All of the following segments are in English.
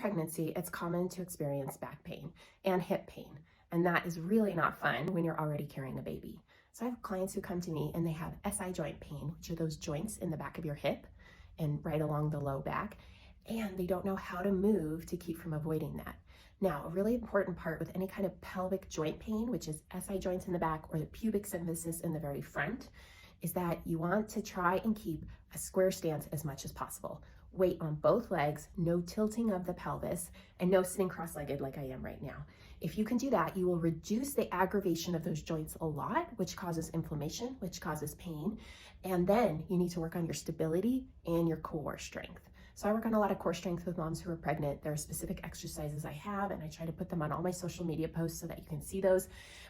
pregnancy, it's common to experience back pain and hip pain. And that is really not fun when you're already carrying a baby. So I have clients who come to me and they have SI joint pain, which are those joints in the back of your hip and right along the low back. And they don't know how to move to keep from avoiding that. Now, a really important part with any kind of pelvic joint pain, which is SI joints in the back or the pubic symphysis in the very front, is that you want to try and keep a square stance as much as possible. Weight on both legs, no tilting of the pelvis, and no sitting cross-legged like I am right now. If you can do that, you will reduce the aggravation of those joints a lot, which causes inflammation, which causes pain. And then you need to work on your stability and your core strength. So I work on a lot of core strength with moms who are pregnant. There are specific exercises I have, and I try to put them on all my social media posts so that you can see those.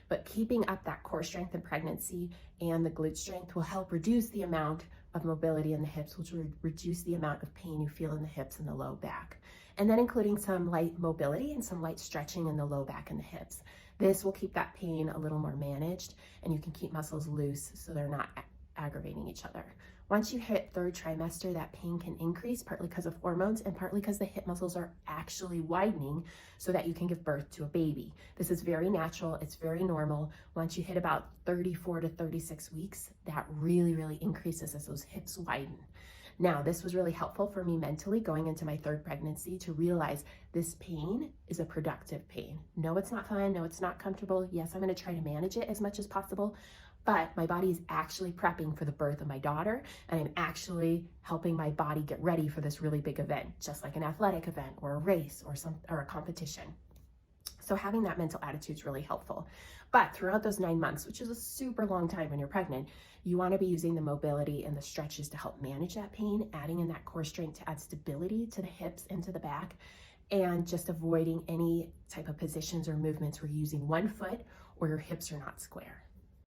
But keeping up that core strength in pregnancy and the glute strength will help reduce the amount of mobility in the hips, which will reduce the amount of pain you feel in the hips and the low back. And then including some light mobility and some light stretching in the low back and the hips. This will keep that pain a little more managed, and you can keep muscles loose so they're not aggravating each other. Once you hit third trimester, that pain can increase, partly because of hormones and partly because the hip muscles are actually widening so that you can give birth to a baby. This is very natural, it's very normal. Once you hit about 34 to 36 weeks, that really increases as those hips widen. Now, this was really helpful for me mentally going into my third pregnancy to realize this pain is a productive pain. No, it's not fun. No, it's not comfortable. Yes, I'm going to try to manage it as much as possible, but my body is actually prepping for the birth of my daughter, and I'm actually helping my body get ready for this really big event, just like an athletic event or a race or a competition. So having that mental attitude is really helpful. But throughout those 9 months, which is a super long time when you're pregnant, you want to be using the mobility and the stretches to help manage that pain, adding in that core strength to add stability to the hips and to the back, and just avoiding any type of positions or movements where you're using one foot or your hips are not square.